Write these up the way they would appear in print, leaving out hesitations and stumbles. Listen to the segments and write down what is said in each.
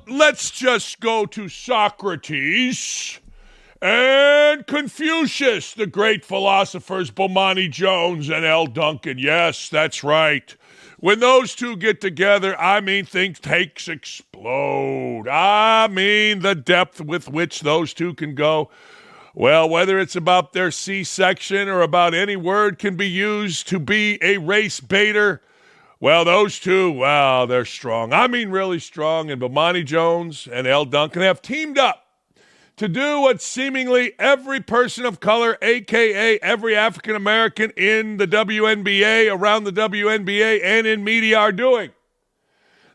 let's just go to Socrates and Confucius, the great philosophers Bomani Jones and L. Duncan. Yes, that's right. When those two get together, I mean, think takes explode. I mean, the depth with which those two can go. Well, whether it's about their C-section or about any word can be used to be a race baiter, well, those two, wow, they're strong. I mean, really strong. And Bomani Jones and L. Duncan have teamed up to do what seemingly every person of color, a.k.a. every African-American in the WNBA, around the WNBA, and in media are doing.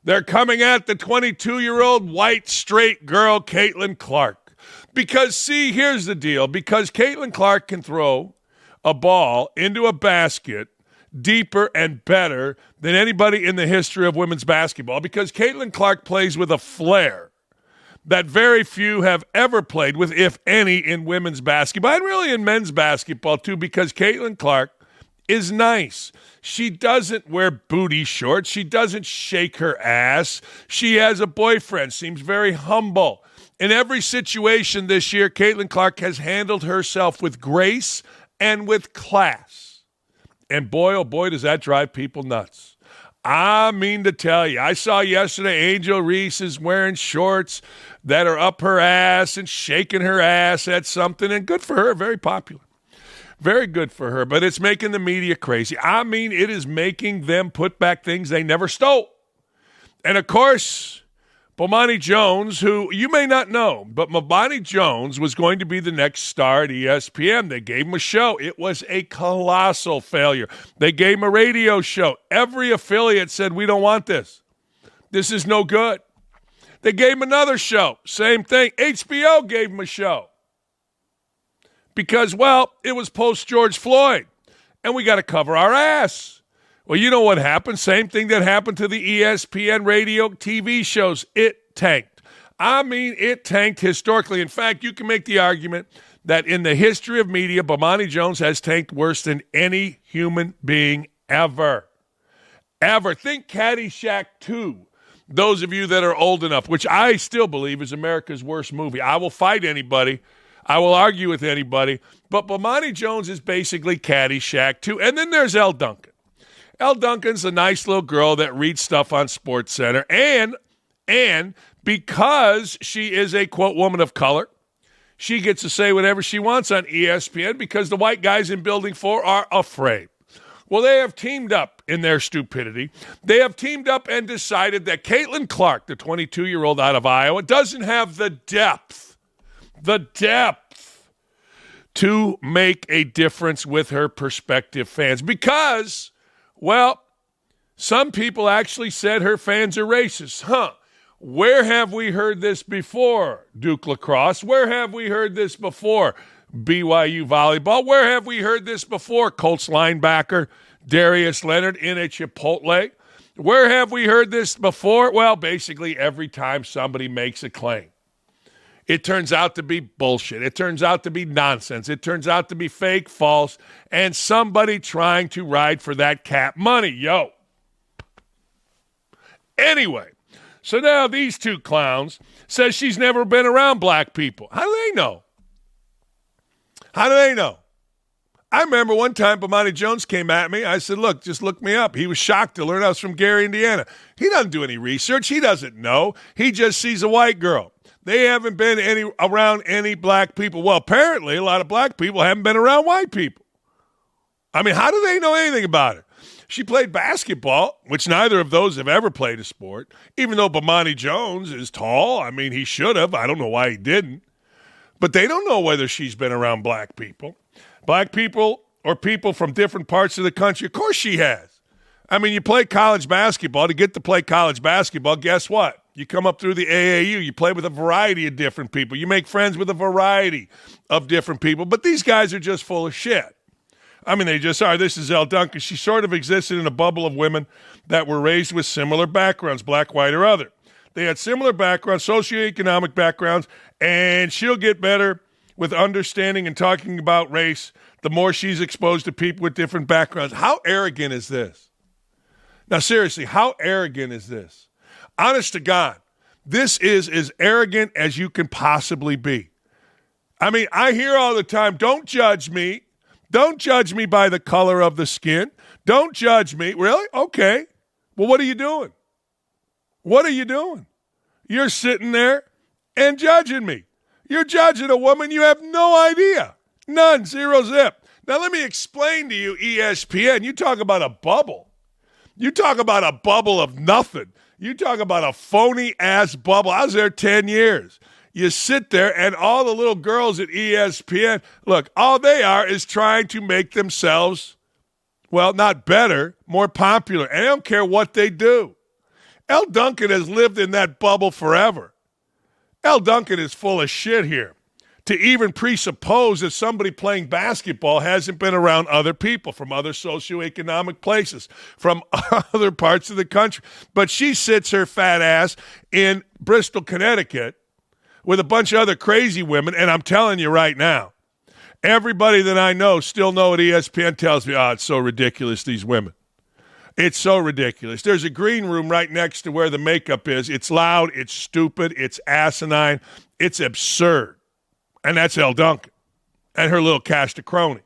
They're coming at the 22-year-old white straight girl, Caitlin Clark. Because, see, here's the deal. Because Caitlin Clark can throw a ball into a basket deeper and better than anybody in the history of women's basketball. Because Caitlin Clark plays with a flair that very few have ever played with, if any, in women's basketball, and really in men's basketball, too, because Caitlin Clark is nice. She doesn't wear booty shorts. She doesn't shake her ass. She has a boyfriend, seems very humble. In every situation this year, Caitlin Clark has handled herself with grace and with class. And boy, oh boy, does that drive people nuts. I mean to tell you, I saw yesterday Angel Reese is wearing shorts that are up her ass and shaking her ass at something, and good for her, very popular. Very good for her, but it's making the media crazy. I mean, it is making them put back things they never stole. And of course, Bomani Jones, who you may not know, but Bomani Jones was going to be the next star at ESPN. They gave him a show. It was a colossal failure. They gave him a radio show. Every affiliate said, we don't want this. This is no good. They gave him another show. Same thing. HBO gave him a show. Because, well, it was post-George Floyd, and we got to cover our ass. Well, you know what happened? Same thing that happened to the ESPN radio TV shows. It tanked. I mean, it tanked historically. In fact, you can make the argument that in the history of media, Bomani Jones has tanked worse than any human being ever. Ever. Think Caddyshack 2. Those of you that are old enough, which I still believe is America's worst movie. I will fight anybody. I will argue with anybody. But Bomani Jones is basically Caddyshack 2. And then there's L. Duncan. Elle Duncan's a nice little girl that reads stuff on SportsCenter, and because she is a, quote, woman of color, she gets to say whatever she wants on ESPN because the white guys in Building 4 are afraid. Well, they have teamed up in their stupidity. They have teamed up and decided that Caitlin Clark, the 22-year-old out of Iowa, doesn't have the depth to make a difference with her prospective fans because, well, some people actually said her fans are racist. Where have we heard this before, Duke Lacrosse? Where have we heard this before, BYU volleyball? Where have we heard this before, Colts linebacker Darius Leonard in a Chipotle? Where have we heard this before? Well, basically every time somebody makes a claim. It turns out to be bullshit. It turns out to be nonsense. It turns out to be fake, false, and somebody trying to ride for that cap money. Yo. Anyway, so now these two clowns says she's never been around black people. How do they know? How do they know? I remember one time Bomani Jones came at me. I said, look, just look me up. He was shocked to learn I was from Gary, Indiana. He doesn't do any research. He doesn't know. He just sees a white girl. They haven't been around any black people. Well, apparently a lot of black people haven't been around white people. I mean, how do they know anything about it? She played basketball, which neither of those have ever played a sport, even though Bomani Jones is tall. I mean, he should have. I don't know why he didn't. But they don't know whether she's been around black people. Black people or people from different parts of the country. Of course she has. I mean, you play college basketball. To get to play college basketball, guess what? You come up through the AAU. You play with a variety of different people. You make friends with a variety of different people. But these guys are just full of shit. I mean, they just are. This is Elle Duncan. She sort of existed in a bubble of women that were raised with similar backgrounds, black, white, or other. They had similar backgrounds, socioeconomic backgrounds, and she'll get better with understanding and talking about race the more she's exposed to people with different backgrounds. How arrogant is this? Now, seriously, how arrogant is this? Honest to God, This is as arrogant as you can possibly be. I mean, I hear all the time, don't judge me. Don't judge me by the color of the skin. Don't judge me. Really? Okay. Well, what are you doing? What are you doing? You're sitting there and judging me. You're judging a woman you have no idea. None. Zero zip. Now, let me explain to you, ESPN. You talk about a bubble. You talk about a bubble of nothing. You talk about a phony-ass bubble. I was there 10 years. You sit there, and all the little girls at ESPN, look, all they are is trying to make themselves, well, not better, more popular. And I don't care what they do. Elle Duncan has lived in that bubble forever. Elle Duncan is full of shit here. To even presuppose that somebody playing basketball hasn't been around other people from other socioeconomic places, from other parts of the country. But she sits her fat ass in Bristol, Connecticut, with a bunch of other crazy women, and I'm telling you right now, everybody that I know still know what ESPN tells me, it's so ridiculous, these women. It's so ridiculous. There's a green room right next to where the makeup is. It's loud, it's stupid, it's asinine, it's absurd. And that's Elle Duncan and her little cast of cronies.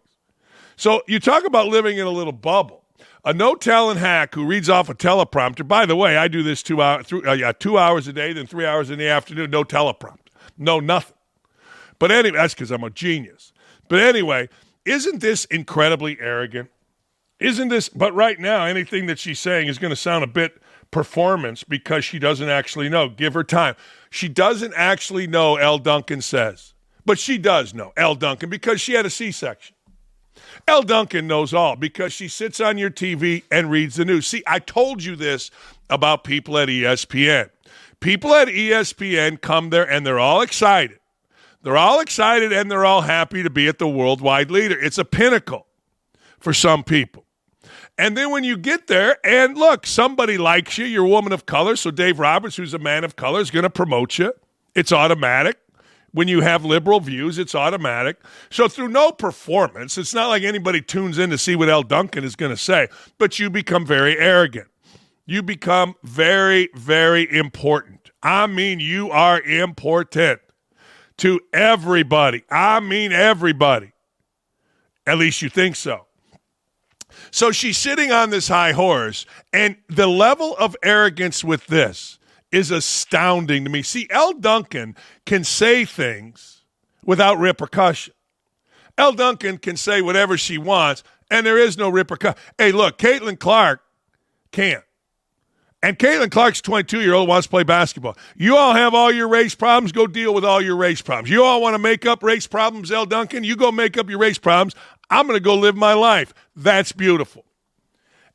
So you talk about living in a little bubble. A no-talent hack who reads off a teleprompter. By the way, I do this 2 hours a day, then 3 hours in the afternoon, no teleprompter. No, nothing. But anyway, that's because I'm a genius. But anyway, isn't this incredibly arrogant? Isn't this, but right now, anything that she's saying is going to sound a bit performance because she doesn't actually know. Give her time. She doesn't actually know, Elle Duncan says. But she does know, Elle Duncan, because she had a C-section. Elle Duncan knows all because she sits on your TV and reads the news. See, I told you this about people at ESPN. People at ESPN come there and they're all excited. They're all excited and they're all happy to be at the worldwide leader. It's a pinnacle for some people. And then when you get there and look, somebody likes you, you're a woman of color, so Dave Roberts, who's a man of color, is going to promote you. It's automatic. When you have liberal views, it's automatic. So through no performance, it's not like anybody tunes in to see what Elle Duncan is going to say, but you become very arrogant. You become very, very important. I mean, you are important to everybody. I mean, everybody. At least you think so. So she's sitting on this high horse, and the level of arrogance with this is astounding to me. See, Elle Duncan can say things without repercussion. Elle Duncan can say whatever she wants, and there is no repercussion. Hey, look, Caitlin Clark can't. And Caitlin Clark's 22-year-old, wants to play basketball. You all have all your race problems. Go deal with all your race problems. You all want to make up race problems, Elle Duncan? You go make up your race problems. I'm going to go live my life. That's beautiful.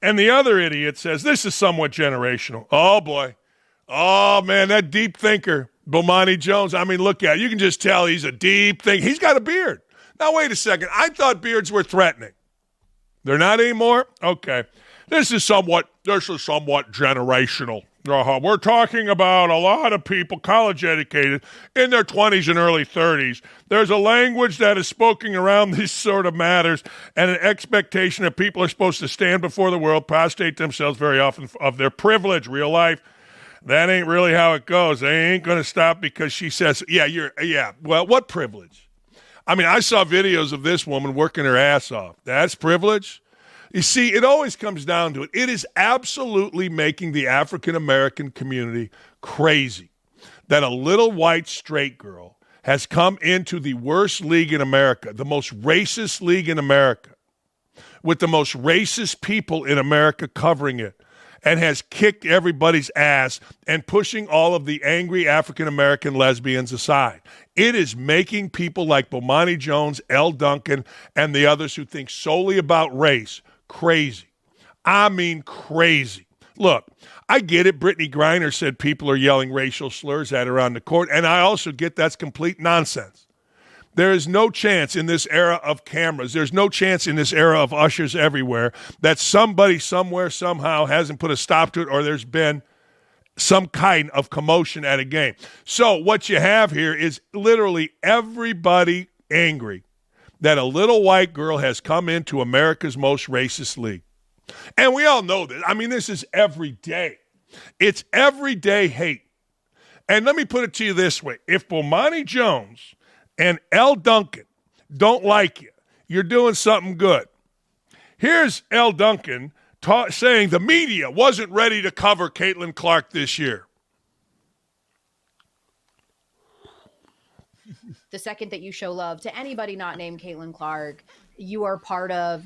And the other idiot says, this is somewhat generational. Oh, boy. Oh, man, that deep thinker, Bomani Jones. I mean, look at it. You can just tell he's a deep thinker. He's got a beard. Now, wait a second. I thought beards were threatening. They're not anymore? Okay. This is somewhat generational. We're talking about a lot of people, college-educated, in their 20s and early 30s. There's a language that is spoken around these sort of matters and an expectation that people are supposed to stand before the world, prostrate themselves very often of their privilege, real life. That ain't really how it goes. They ain't going to stop because she says, well, what privilege? I mean, I saw videos of this woman working her ass off. That's privilege? You see, it always comes down to it. It is absolutely making the African-American community crazy that a little white straight girl has come into the worst league in America, the most racist league in America, with the most racist people in America covering it, and has kicked everybody's ass and pushing all of the angry African-American lesbians aside. It is making people like Bomani Jones, Elle Duncan, and the others who think solely about race crazy. I mean crazy. Look, I get it. Brittany Griner said people are yelling racial slurs at her on the court, and I also get that's complete nonsense. There is no chance in this era of cameras, there's no chance in this era of ushers everywhere that somebody somewhere somehow hasn't put a stop to it or there's been some kind of commotion at a game. So what you have here is literally everybody angry that a little white girl has come into America's most racist league. And we all know this. I mean, this is every day. It's everyday hate. And let me put it to you this way. If Bomani Jones and Elle Duncan don't like you, you're doing something good. Here's Elle Duncan saying the media wasn't ready to cover Caitlin Clark this year. The second that you show love to anybody not named Caitlin Clark, you are part of,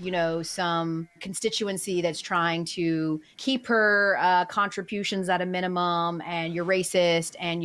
some constituency that's trying to keep her contributions at a minimum, and you're racist, and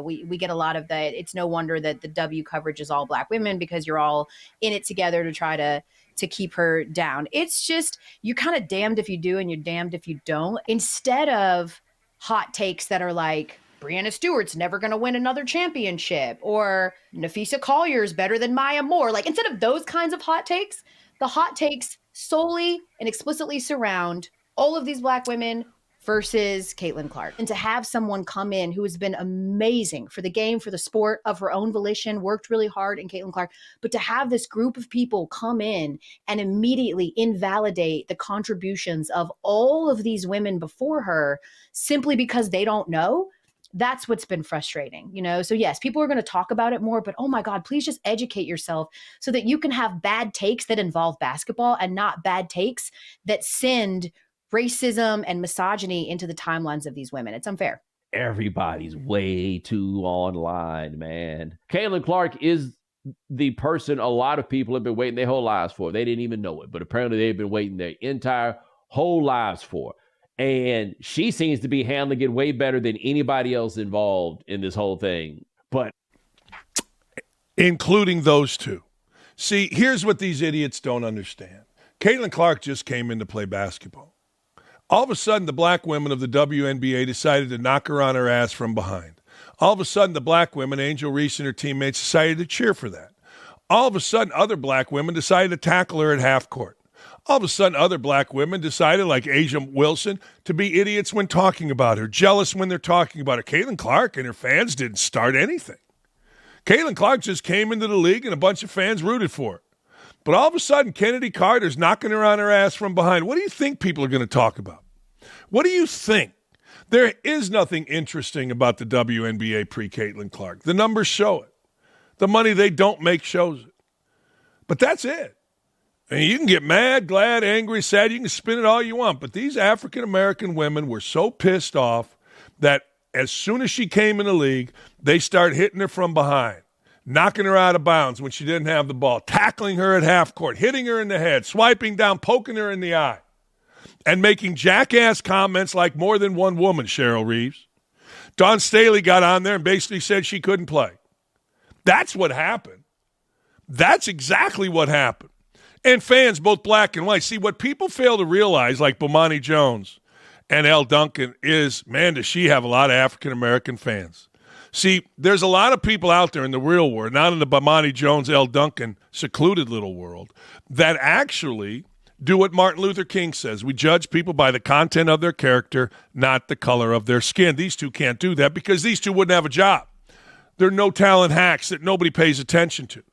we get a lot of that. It's no wonder that the W coverage is all Black women, because you're all in it together to try to keep her down. It's just, you're kind of damned if you do and you're damned if you don't. Instead of hot takes that are like, Brianna Stewart's never going to win another championship, or Nafisa Collier's better than Maya Moore. Like, instead of those kinds of hot takes, the hot takes solely and explicitly surround all of these Black women versus Caitlin Clark. And to have someone come in who has been amazing for the game, for the sport, of her own volition, worked really hard in Caitlin Clark, but to have this group of people come in and immediately invalidate the contributions of all of these women before her simply because they don't know, that's what's been frustrating, So yes, people are going to talk about it more, but oh my God, please just educate yourself so that you can have bad takes that involve basketball and not bad takes that send racism and misogyny into the timelines of these women. It's unfair. Everybody's way too online, man. Caitlin Clark is the person a lot of people have been waiting their whole lives for. They didn't even know it, but apparently they've been waiting their entire whole lives for. And she seems to be handling it way better than anybody else involved in this whole thing. But including those two. See, here's what these idiots don't understand. Caitlin Clark just came in to play basketball. All of a sudden, the Black women of the WNBA decided to knock her on her ass from behind. All of a sudden, the Black women, Angel Reese and her teammates, decided to cheer for that. All of a sudden, other Black women decided to tackle her at half court. All of a sudden, other Black women decided, like Asia Wilson, to be idiots when talking about her, jealous when they're talking about her. Caitlin Clark and her fans didn't start anything. Caitlin Clark just came into the league and a bunch of fans rooted for her. But all of a sudden, Kennedy Carter's knocking her on her ass from behind. What do you think people are going to talk about? What do you think? There is nothing interesting about the WNBA pre-Caitlin Clark. The numbers show it. The money they don't make shows it. But that's it. And you can get mad, glad, angry, sad. You can spin it all you want. But these African-American women were so pissed off that as soon as she came in the league, they start hitting her from behind, knocking her out of bounds when she didn't have the ball, tackling her at half court, hitting her in the head, swiping down, poking her in the eye, and making jackass comments like more than one woman, Cheryl Reeves. Dawn Staley got on there and basically said she couldn't play. That's what happened. That's exactly what happened. And fans, both Black and white. See, what people fail to realize, like Bomani Jones and Elle Duncan, is, man, does she have a lot of African-American fans. See, there's a lot of people out there in the real world, not in the Bomani Jones, Elle Duncan secluded little world, that actually do what Martin Luther King says. We judge people by the content of their character, not the color of their skin. These two can't do that because these two wouldn't have a job. They're no-talent hacks that nobody pays attention to,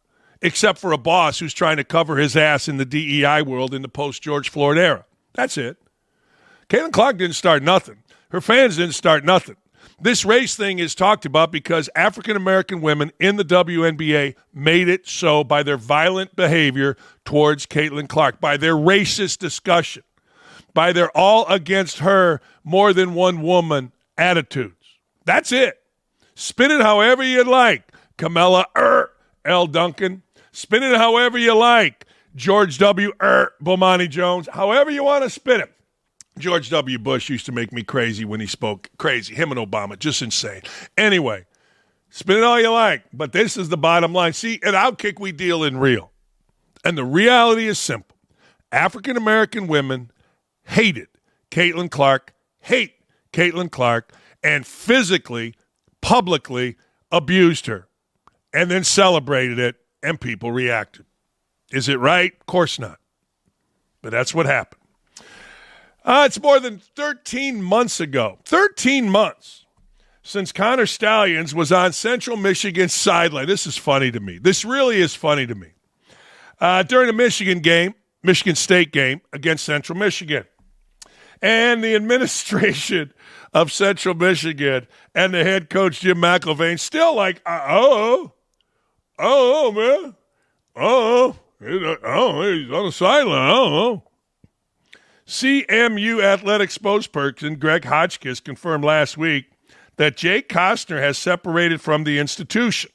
except for a boss who's trying to cover his ass in the DEI world in the post-George Floyd era. That's it. Caitlin Clark didn't start nothing. Her fans didn't start nothing. This race thing is talked about because African-American women in the WNBA made it so by their violent behavior towards Caitlin Clark, by their racist discussion, by their all against her, more than one woman attitudes. That's it. Spin it however you like. Kamala, Elle Duncan. Spin it however you like. George W. Bomani Jones. However you want to spin it. George W. Bush used to make me crazy when he spoke. Crazy. Him and Obama. Just insane. Anyway, spin it all you like. But this is the bottom line. See, at OutKick, we deal in real. And the reality is simple. African-American women hated Caitlin Clark, hate Caitlin Clark, and physically, publicly abused her. And then celebrated it, and people reacted. Is it right? Of course not. But that's what happened. It's more than 13 months ago. 13 months since Connor Stalions was on Central Michigan's sideline. This is funny to me. This really is funny to me. During a Michigan State game against Central Michigan. And the administration of Central Michigan and the head coach, Jim McElvain, still like, man. He's on the sideline. CMU athletic spokesperson Greg Hotchkiss confirmed last week that Jake Costner has separated from the institution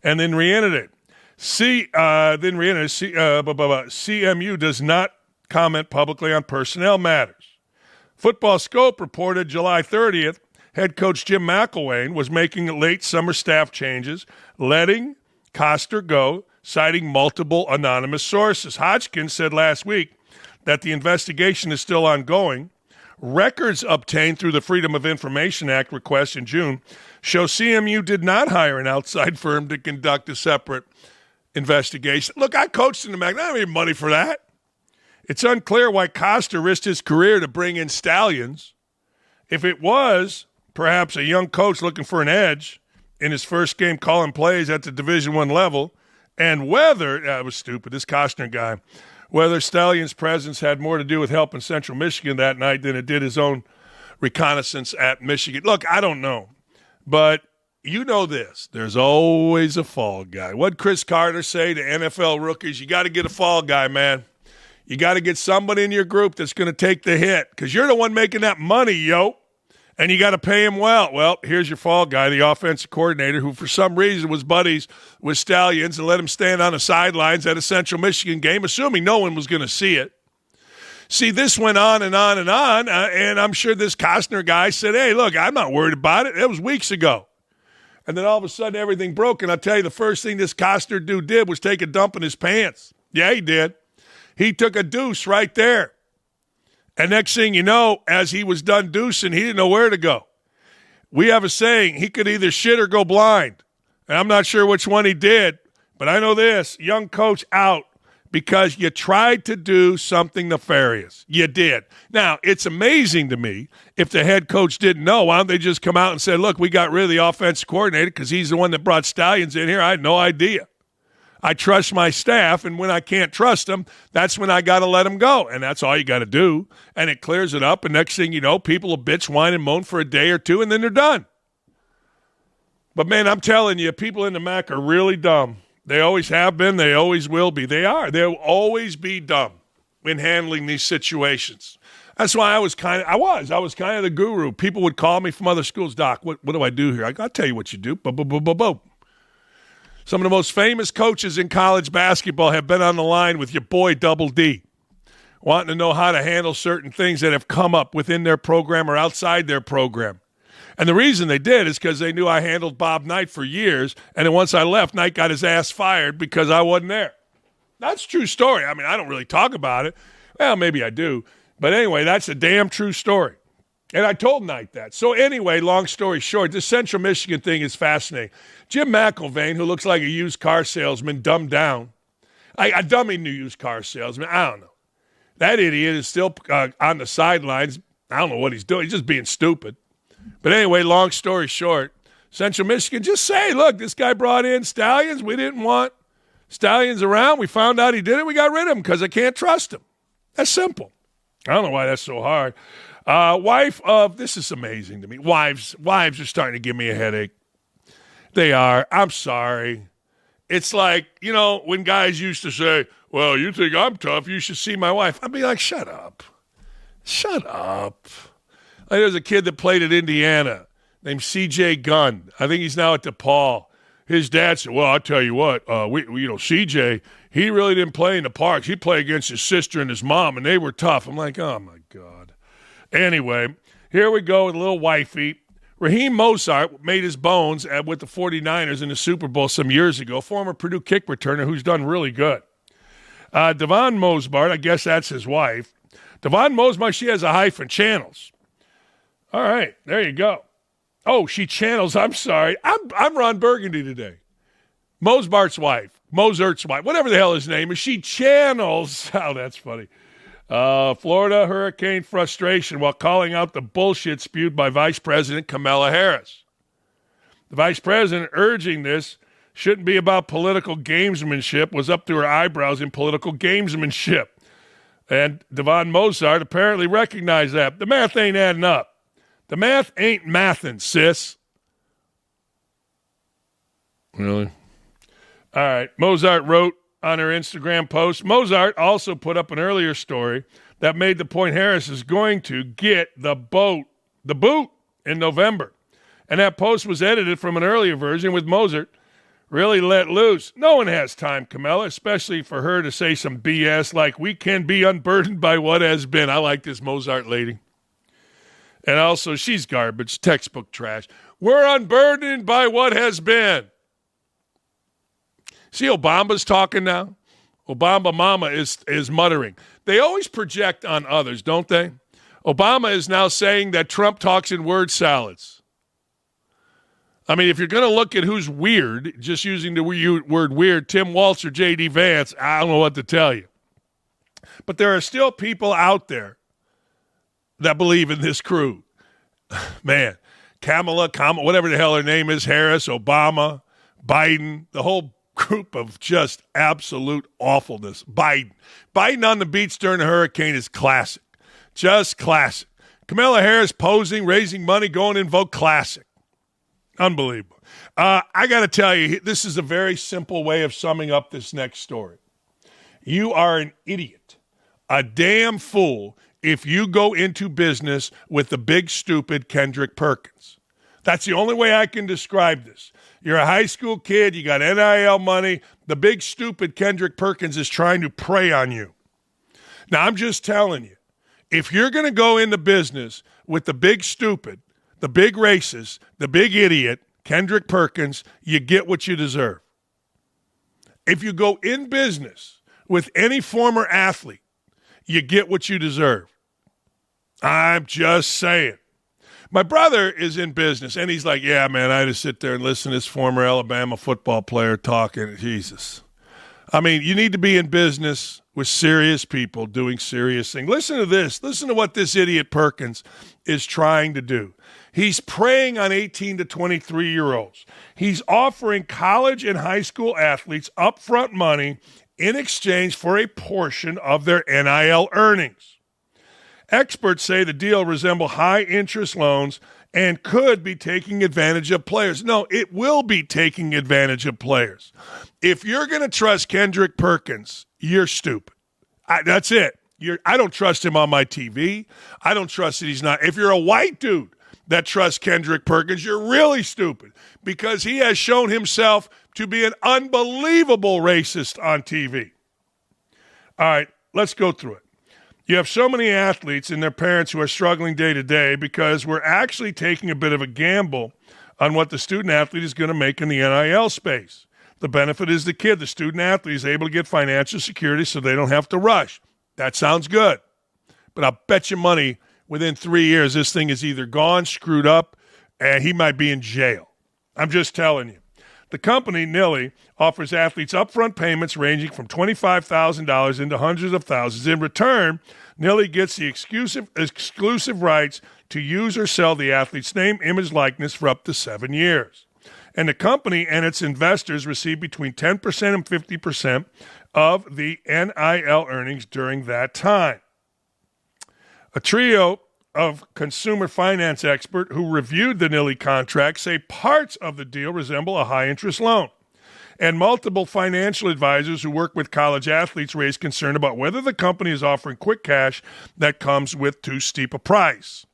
and then reiterated. CMU does not comment publicly on personnel matters. Football Scope reported July 30th, head coach Jim McElwain was making late summer staff changes, letting Costner go, citing multiple anonymous sources. Hodgkins said last week that the investigation is still ongoing. Records obtained through the Freedom of Information Act request in June show CMU did not hire an outside firm to conduct a separate investigation. Look, I coached in the MAC. I don't have any money for that. It's unclear why Costner risked his career to bring in Stalions. If it was perhaps a young coach looking for an edge in his first game calling plays at the Division I level, and whether, that was stupid, this Costner guy, whether Stalions' presence had more to do with helping Central Michigan that night than it did his own reconnaissance at Michigan. Look, I don't know, but you know this. There's always a fall guy. What'd Chris Carter say to NFL rookies? You got to get a fall guy, man. You got to get somebody in your group that's going to take the hit because you're the one making that money, yo, and you got to pay him well. Well, here's your fall guy, the offensive coordinator, who for some reason was buddies with Stalions and let him stand on the sidelines at a Central Michigan game, assuming no one was going to see it. See, this went on and on and on, and I'm sure this Costner guy said, hey, look, I'm not worried about it. It was weeks ago. And then all of a sudden everything broke, and I'll tell you the first thing this Costner dude did was take a dump in his pants. Yeah, he did. He took a deuce right there. And next thing you know, as he was done deucing, he didn't know where to go. We have a saying, he could either shit or go blind. And I'm not sure which one he did, but I know this, young coach out because you tried to do something nefarious. You did. Now, it's amazing to me if the head coach didn't know. Why don't they just come out and say, look, we got rid of the offensive coordinator because he's the one that brought Stalions in here. I had no idea. I trust my staff, and when I can't trust them, that's when I got to let them go, and that's all you got to do, and it clears it up, and next thing you know, people will bitch, whine, and moan for a day or two, and then they're done. But, man, I'm telling you, people in the MAC are really dumb. They always have been. They always will be. They are. They'll always be dumb in handling these situations. That's why I was kind of the guru. People would call me from other schools, Doc, what do I do here? I'll tell you what you do. Boom. Some of the most famous coaches in college basketball have been on the line with your boy Double D, wanting to know how to handle certain things that have come up within their program or outside their program. And the reason they did is because they knew I handled Bob Knight for years, and then once I left, Knight got his ass fired because I wasn't there. That's a true story. I mean, I don't really talk about it. Well, maybe I do. But anyway, that's a damn true story. And I told Knight that. So anyway, long story short, this Central Michigan thing is fascinating. Jim McElvain, who looks like a used car salesman, dumbed down. A dummy new used car salesman. I don't know. That idiot is still on the sidelines. I don't know what he's doing. He's just being stupid. But anyway, long story short, Central Michigan, just say, look, this guy brought in Stalions. We didn't want Stalions around. We found out he did it. We got rid of him because I can't trust him. That's simple. I don't know why that's so hard. This is amazing to me. Wives are starting to give me a headache. They are. I'm sorry. It's like, when guys used to say, well, you think I'm tough, you should see my wife. I'd be like, shut up. Shut up. Like, there's a kid that played at Indiana named C.J. Gunn. I think he's now at DePaul. His dad said, well, I'll tell you what, C.J., he really didn't play in the parks. He played against his sister and his mom, and they were tough. I'm like, oh, my God. Anyway, here we go with a little wifey. Raheem Mostert made his bones with the 49ers in the Super Bowl some years ago, former Purdue kick returner who's done really good. Devon Mosbart, I guess that's his wife. Devon Mosbart, she has a hyphen, channels. All right, there you go. Oh, she channels, I'm sorry. I'm Ron Burgundy today. Mosbart's wife, Mosert's wife, whatever the hell his name is, she channels. Oh, that's funny. Florida hurricane frustration while calling out the bullshit spewed by Vice President Kamala Harris. The Vice President urging this shouldn't be about political gamesmanship was up to her eyebrows in political gamesmanship. And Devon Mosart apparently recognized that. The math ain't adding up. The math ain't mathin', sis. Really? All right. Mostert wrote on her Instagram post. Mostert also put up an earlier story that made the point Harris is going to get the boot in November. And that post was edited from an earlier version with Mostert really let loose. No one has time, Kamala, especially for her to say some BS like we can be unburdened by what has been. I like this Mostert lady. And also, she's garbage, textbook trash. We're unburdened by what has been. See, Obama's talking now. Obama mama is muttering. They always project on others, don't they? Obama is now saying that Trump talks in word salads. I mean, if you're going to look at who's weird, just using the word weird, Tim Walz or J.D. Vance, I don't know what to tell you. But there are still people out there that believe in this crew. Man, Kamala, whatever the hell her name is, Harris, Obama, Biden, the whole group of just absolute awfulness. Biden on the beach during a hurricane is classic. Just classic. Kamala Harris posing, raising money, going in vote, classic. Unbelievable. I got to tell you, this is a very simple way of summing up this next story. You are an idiot, a damn fool, if you go into business with the big, stupid Kendrick Perkins. That's the only way I can describe this. You're a high school kid. You got NIL money. The big, stupid Kendrick Perkins is trying to prey on you. Now, I'm just telling you, if you're going to go into business with the big, stupid, the big racist, the big idiot, Kendrick Perkins, you get what you deserve. If you go in business with any former athlete, you get what you deserve. I'm just saying. My brother is in business, and he's like, yeah, man, I just sit there and listen to this former Alabama football player talking. Jesus. I mean, you need to be in business with serious people doing serious things. Listen to this. Listen to what this idiot Perkins is trying to do. He's preying on 18 to 23-year-olds. He's offering college and high school athletes upfront money in exchange for a portion of their NIL earnings. Experts say the deal resembles high-interest loans and could be taking advantage of players. No, it will be taking advantage of players. If you're going to trust Kendrick Perkins, you're stupid. That's it. I don't trust him on my TV. I don't trust that he's not. If you're a white dude that trusts Kendrick Perkins, you're really stupid because he has shown himself to be an unbelievable racist on TV. All right, let's go through it. You have so many athletes and their parents who are struggling day to day because we're actually taking a bit of a gamble on what the student athlete is going to make in the NIL space. The benefit is the kid, the student athlete, is able to get financial security so they don't have to rush. That sounds good. But I'll bet you money within 3 years this thing is either gone, screwed up, and he might be in jail. I'm just telling you. The company, Nilly, offers athletes upfront payments ranging from $25,000 into hundreds of thousands. In return, Nilly gets the exclusive rights to use or sell the athlete's name, image, likeness for up to 7 years. And the company and its investors receive between 10% and 50% of the NIL earnings during that time. A trio of consumer finance expert who reviewed the Nilly contract say parts of the deal resemble a high-interest loan. And multiple financial advisors who work with college athletes raise concern about whether the company is offering quick cash that comes with too steep a price.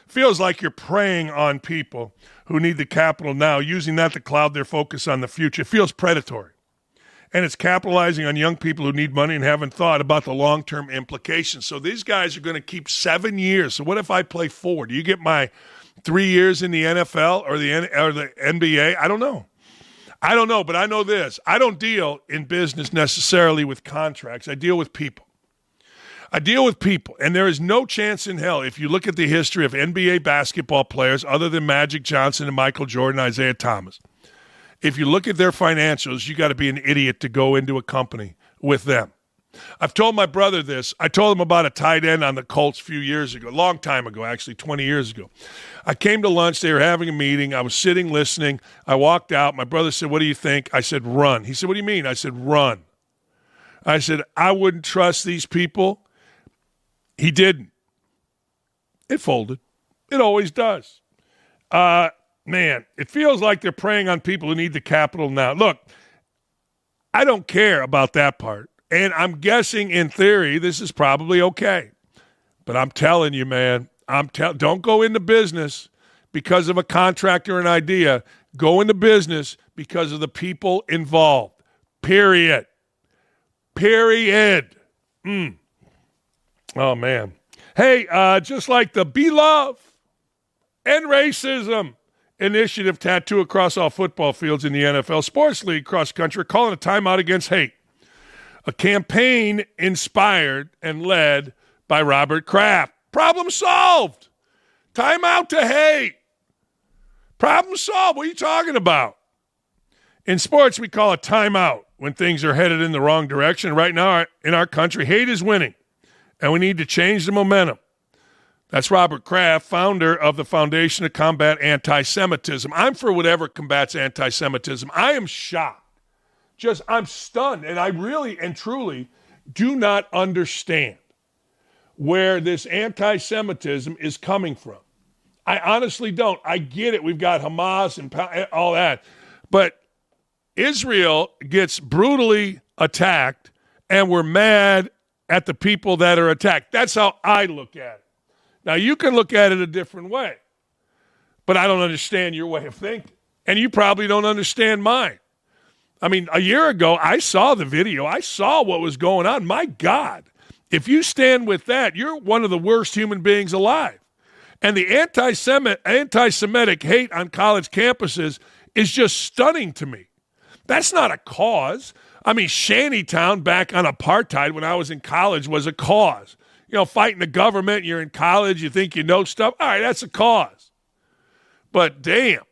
Feels like you're preying on people who need the capital now, using that to cloud their focus on the future. It feels predatory. And it's capitalizing on young people who need money and haven't thought about the long-term implications. So these guys are going to keep 7 years. So what if I play 4? Do you get my 3 years in the NFL or the NBA? I don't know. But I know this. I don't deal in business necessarily with contracts. I deal with people. And there is no chance in hell, if you look at the history of NBA basketball players other than Magic Johnson and Michael Jordan, Isaiah Thomas, if you look at their financials, you got to be an idiot to go into a company with them. I've told my brother this. I told him about a tight end on the Colts a few years ago, a long time ago, actually 20 years ago. I came to lunch. They were having a meeting. I was sitting listening. I walked out. My brother said, "What do you think?" I said, "Run." He said, "What do you mean?" I said, "Run." I said, "I wouldn't trust these people." He didn't. It folded. It always does. Man, it feels like they're preying on people who need the capital now. Look, I don't care about that part. And I'm guessing in theory this is probably okay. But I'm telling you, man, don't go into business because of a contract or an idea. Go into business because of the people involved. Period. Oh, man. Hey, just like the Be Love End Racism initiative tattoo across all football fields in the NFL Sports League cross country calling a timeout against hate. A campaign inspired and led by Robert Kraft. Problem solved. Timeout to hate. Problem solved. What are you talking about? In sports, we call it timeout when things are headed in the wrong direction. Right now in our country, hate is winning, and we need to change the momentum. That's Robert Kraft, founder of the Foundation to Combat Anti-Semitism. I'm for whatever combats anti-Semitism. I am shocked. I'm stunned, and I really and truly do not understand where this anti-Semitism is coming from. I honestly don't. I get it. We've got Hamas and all that. But Israel gets brutally attacked, and we're mad at the people that are attacked. That's how I look at it. Now, you can look at it a different way, but I don't understand your way of thinking, and you probably don't understand mine. I mean, a year ago, I saw the video. I saw what was going on. My God, if you stand with that, you're one of the worst human beings alive. And the anti-Semitic hate on college campuses is just stunning to me. That's not a cause. I mean, Shantytown back on apartheid when I was in college was a cause. You know, fighting the government, you're in college, you think you know stuff. All right, that's a cause. But damn,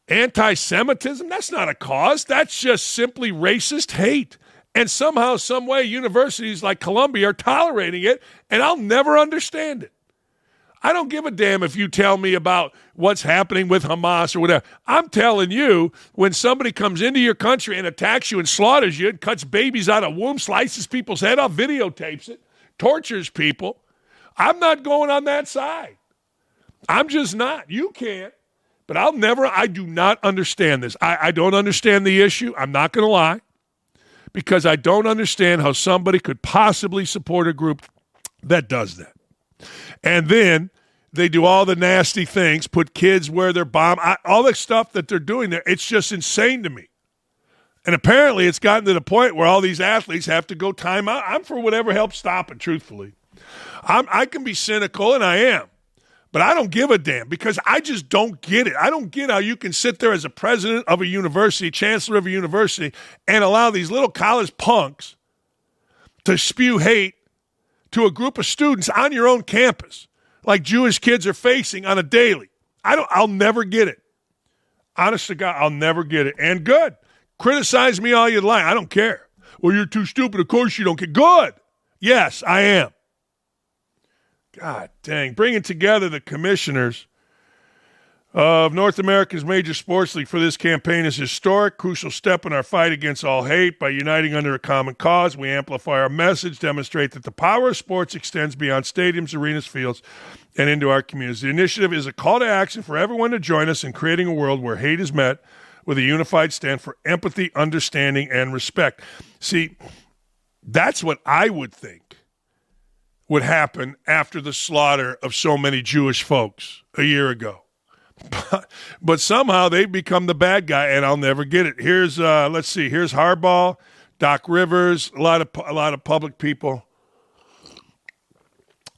anti-Semitism, that's not a cause. That's just simply racist hate. And somehow, some way, universities like Columbia are tolerating it, and I'll never understand it. I don't give a damn if you tell me about what's happening with Hamas or whatever. I'm telling you, when somebody comes into your country and attacks you and slaughters you and cuts babies out of wombs, slices people's head off, videotapes it, tortures people, I'm not going on that side. I'm just not. You can't. But I do not understand this. I don't understand the issue. I'm not going to lie. Because I don't understand how somebody could possibly support a group that does that. And then they do all the nasty things, put kids where they're bombed, all the stuff that they're doing there. It's just insane to me. And apparently it's gotten to the point where all these athletes have to go time out. I'm for whatever helps stop it, truthfully. I can be cynical, and I am. But I don't give a damn because I just don't get it. I don't get how you can sit there as a president of a university, chancellor of a university, and allow these little college punks to spew hate to a group of students on your own campus like Jewish kids are facing on a daily. I'll never get it. Honest to God, I'll never get it. And good. Criticize me all you like. I don't care. Well, you're too stupid. Of course you don't care. Good. Yes, I am. God dang. Bringing together the commissioners of North America's major sports league for this campaign is historic, crucial step in our fight against all hate. By uniting under a common cause, we amplify our message, demonstrate that the power of sports extends beyond stadiums, arenas, fields, and into our communities. The initiative is a call to action for everyone to join us in creating a world where hate is met with a unified stand for empathy, understanding, and respect. See, that's what I would think would happen after the slaughter of so many Jewish folks a year ago. But somehow they've become the bad guy, and I'll never get it. Here's let's see. Here's Harbaugh, Doc Rivers. A lot of public people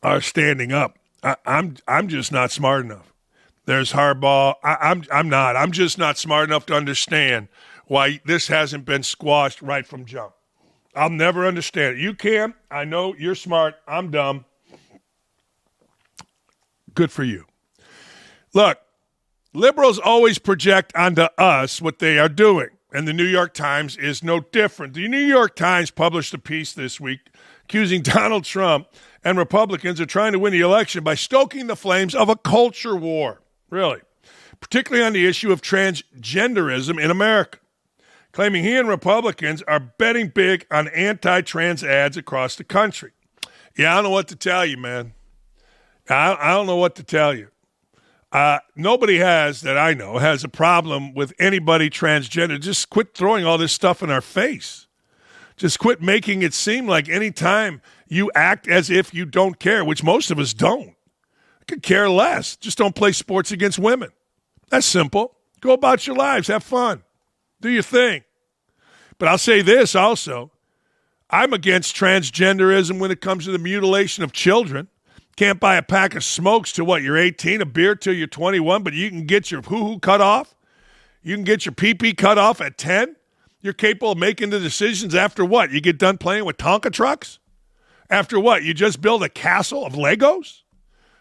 are standing up. I'm just not smart enough. There's Harbaugh. I'm not. I'm just not smart enough to understand why this hasn't been squashed right from jump. I'll never understand it. You can. I know you're smart. I'm dumb. Good for you. Look. Liberals always project onto us what they are doing, and the New York Times is no different. The New York Times published a piece this week accusing Donald Trump and Republicans of trying to win the election by stoking the flames of a culture war, really, particularly on the issue of transgenderism in America, claiming he and Republicans are betting big on anti-trans ads across the country. Yeah, I don't know what to tell you, man. I don't know what to tell you. Nobody that I know has a problem with anybody transgender. Just quit throwing all this stuff in our face. Just quit making it seem like any time you act as if you don't care, which most of us don't. I could care less. Just don't play sports against women. That's simple. Go about your lives. Have fun. Do your thing. But I'll say this also. I'm against transgenderism when it comes to the mutilation of children. Can't buy a pack of smokes till you're 18, a beer till you're 21, but you can get your hoo-hoo cut off. You can get your pee-pee cut off at 10. You're capable of making the decisions after what? You get done playing with Tonka trucks? After what? You just build a castle of Legos?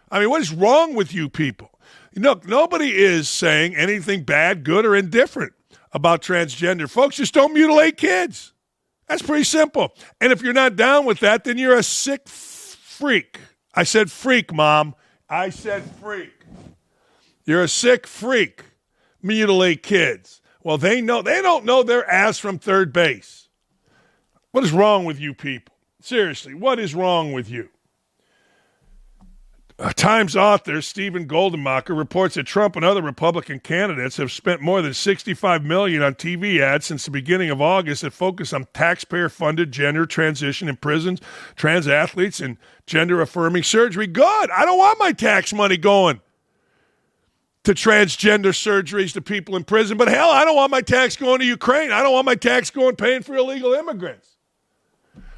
I mean, what is wrong with you people? Look, nobody is saying anything bad, good, or indifferent about transgender. Folks, just don't mutilate kids. That's pretty simple. And if you're not down with that, then you're a sick freak. I said freak, Mom. I said freak. You're a sick freak. Mutilate kids. Well, they don't know their ass from third base. What is wrong with you people? Seriously, what is wrong with you? Times author Stephen Goldenmacher reports that Trump and other Republican candidates have spent more than $65 million on TV ads since the beginning of August that focus on taxpayer-funded gender transition in prisons, trans athletes, and gender-affirming surgery. Good. I don't want my tax money going to transgender surgeries to people in prison. But hell, I don't want my tax going to Ukraine. I don't want my tax going paying for illegal immigrants.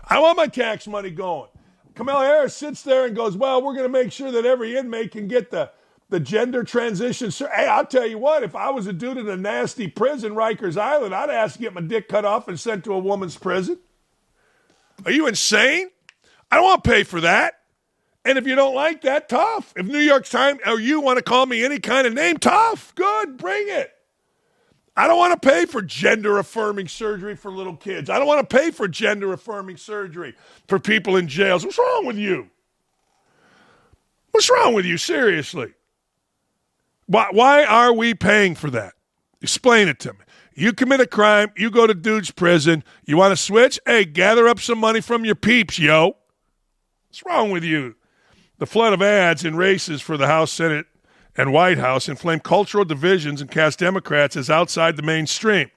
I want my tax money going. Kamala Harris sits there and goes, well, we're going to make sure that every inmate can get the gender transition. Hey, I'll tell you what, if I was a dude in a nasty prison, Rikers Island, I'd ask to get my dick cut off and sent to a woman's prison. Are you insane? I don't want to pay for that. And if you don't like that, tough. If New York Times or you want to call me any kind of name, tough. Good, bring it. I don't want to pay for gender-affirming surgery for little kids. I don't want to pay for gender-affirming surgery for people in jails. What's wrong with you? What's wrong with you, seriously? Why are we paying for that? Explain it to me. You commit a crime, you go to dude's prison, you want to switch? Hey, gather up some money from your peeps, yo. What's wrong with you? The flood of ads in races for the House, Senate, and White House inflame cultural divisions and cast Democrats as outside the mainstream.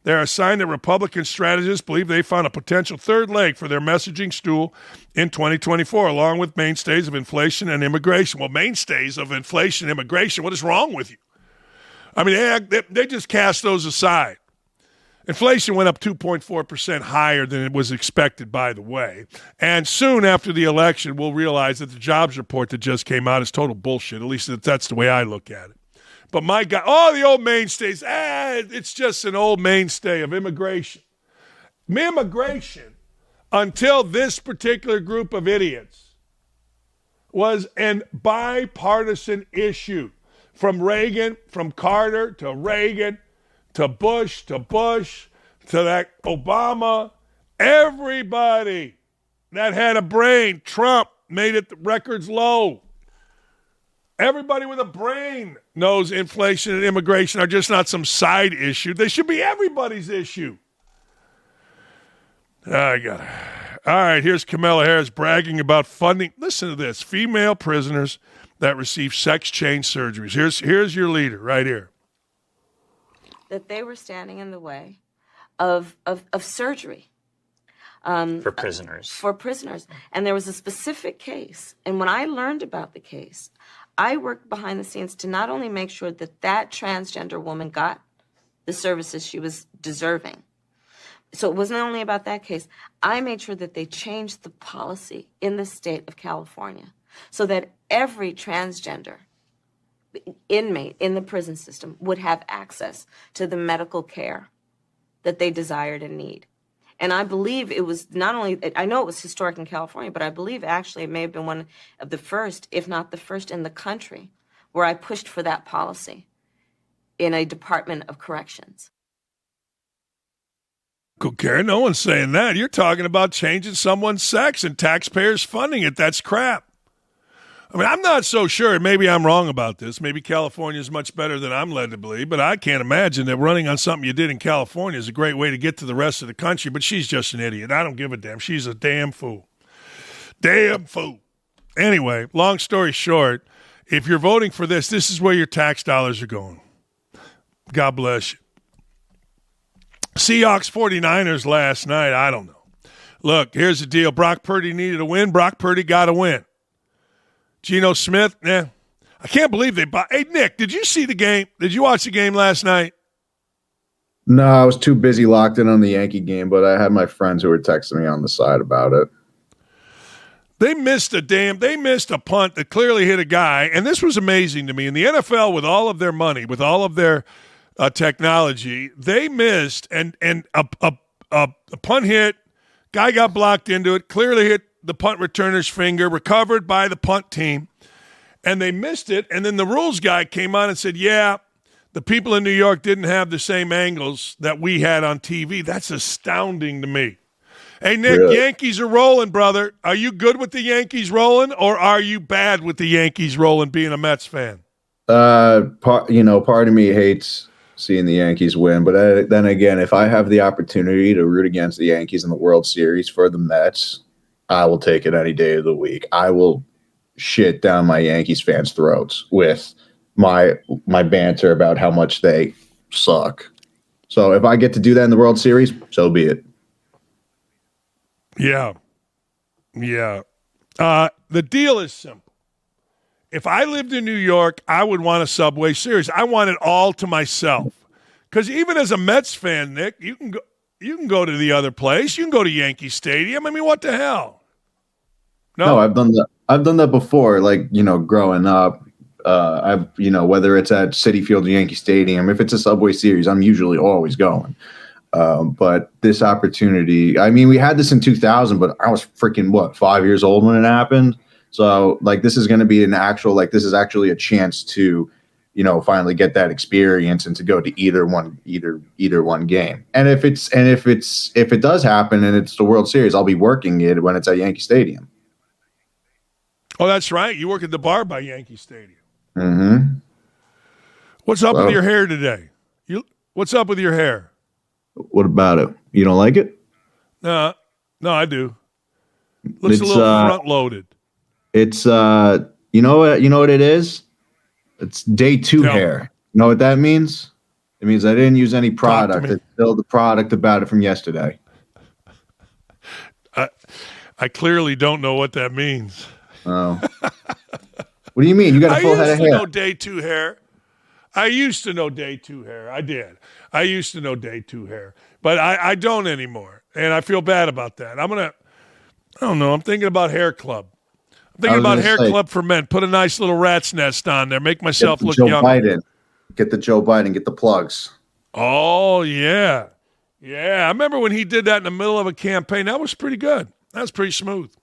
They are a sign that Republican strategists believe they found a potential third leg for their messaging stool in 2024, along with mainstays of inflation and immigration. Well, mainstays of inflation and immigration, what is wrong with you? I mean, they just cast those aside. Inflation went up 2.4% higher than it was expected, by the way. And soon after the election, we'll realize that the jobs report that just came out is total bullshit. At least that's the way I look at it. But my God, the old mainstays, it's just an old mainstay of immigration. Immigration, until this particular group of idiots, was a bipartisan issue. From Reagan, from Carter to Reagan, to Bush, to that Obama, everybody that had a brain, Trump made it the records low. Everybody with a brain knows inflation and immigration are just not some side issue. They should be everybody's issue. I got it. All right, here's Kamala Harris bragging about funding. Listen to this. Female prisoners that receive sex change surgeries. Here's your leader right here. That they were standing in the way of surgery. For prisoners. For prisoners. And there was a specific case. And when I learned about the case, I worked behind the scenes to not only make sure that that transgender woman got the services she was deserving. So it wasn't only about that case. I made sure that they changed the policy in the state of California so that every transgender inmate in the prison system would have access to the medical care that they desired and need. And I believe it was not only, I know it was historic in California, but I believe actually it may have been one of the first, if not the first in the country, where I pushed for that policy in a Department of Corrections. Okay, no one's saying that. You're talking about changing someone's sex and taxpayers funding it. That's crap. I mean, I'm not so sure. Maybe I'm wrong about this. Maybe California is much better than I'm led to believe, but I can't imagine that running on something you did in California is a great way to get to the rest of the country, but she's just an idiot. I don't give a damn. She's a damn fool. Damn fool. Anyway, long story short, if you're voting for this is where your tax dollars are going. God bless you. Seahawks 49ers last night, I don't know. Look, here's the deal. Brock Purdy needed a win. Brock Purdy got a win. Geno Smith, I can't believe they bought. Hey, Nick, did you see the game? Did you watch the game last night? No, I was too busy locked in on the Yankee game, but I had my friends who were texting me on the side about it. They missed a punt that clearly hit a guy, and this was amazing to me. In the NFL, with all of their money, with all of their technology, they missed, and a punt hit, guy got blocked into it, clearly hit the punt returner's finger, recovered by the punt team, and they missed it, and then the rules guy came on and said, yeah, the people in New York didn't have the same angles that we had on TV. That's astounding to me. Hey, Nick, really? Yankees are rolling, brother. Are you good with the Yankees rolling, or are you bad with the Yankees rolling being a Mets fan? Part of me hates seeing the Yankees win, but then again, if I have the opportunity to root against the Yankees in the World Series for the Mets, I will take it any day of the week. I will shit down my Yankees fans' throats with my banter about how much they suck. So if I get to do that in the World Series, so be it. Yeah. The deal is simple. If I lived in New York, I would want a Subway Series. I want it all to myself. Because even as a Mets fan, Nick, you can go to the other place. You can go to Yankee Stadium. I mean, what the hell? No, I've done that before. Like, growing up, whether it's at Citi Field or Yankee Stadium, if it's a Subway Series, I'm usually always going. But this opportunity, I mean, we had this in 2000, but I was freaking 5 years old when it happened. So this is going to be this is actually a chance to, finally get that experience and to go to either one game. And if it does happen and it's the World Series, I'll be working it when it's at Yankee Stadium. Oh, that's right. You work at the bar by Yankee Stadium. Mm-hmm. What's up with your hair today? What's up with your hair? What about it? You don't like it? No, I do. Looks a little front loaded. It's you know what it is? It's day 2 hair. You know what that means? It means I didn't use any product. It's still the product about it from yesterday. I clearly don't know what that means. Oh. What do you mean? You got a full head of hair. I used to know day 2 hair. I used to know day 2 hair. I did. I used to know day 2 hair. But I don't anymore. And I feel bad about that. I don't know. I'm thinking about Hair Club. I'm thinking about Hair Club for Men. Put a nice little rat's nest on there. Make myself look young. Get the Joe Biden. Get the plugs. Oh, yeah. Yeah. I remember when he did that in the middle of a campaign. That was pretty good. That was pretty smooth.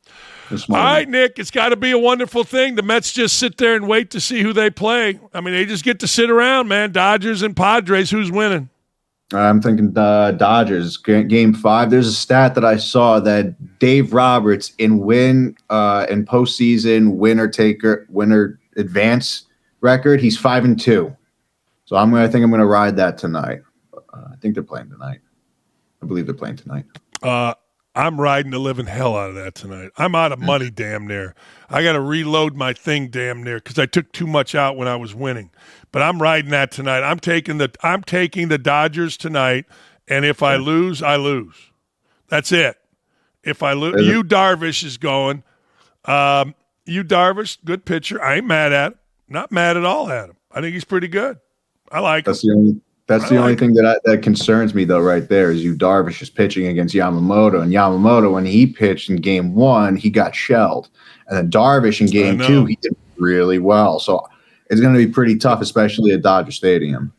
All right, Nick, it's got to be a wonderful thing. The Mets just sit there and wait to see who they play. I mean, they just get to sit around, man. Dodgers and Padres, who's winning? I'm thinking Dodgers. Game 5. There's a stat that I saw that Dave Roberts in postseason winner advance record, he's 5-2. So I think I'm going to ride that tonight. I think they're playing tonight. I believe they're playing tonight. I'm riding the living hell out of that tonight. I'm out of money damn near. I got to reload my thing damn near because I took too much out when I was winning. But I'm riding that tonight. I'm taking the Dodgers tonight, and if I lose, I lose. That's it. If I lose, Yu Darvish is going. Yu Darvish, good pitcher. I ain't mad at him. Not mad at all at him. I think he's pretty good. I like him. That's the only thing that concerns me, though, right there, is Yu Darvish is pitching against Yamamoto. And Yamamoto, when he pitched in Game 1, he got shelled. And then Darvish in Game 2, he did really well. So it's going to be pretty tough, especially at Dodger Stadium.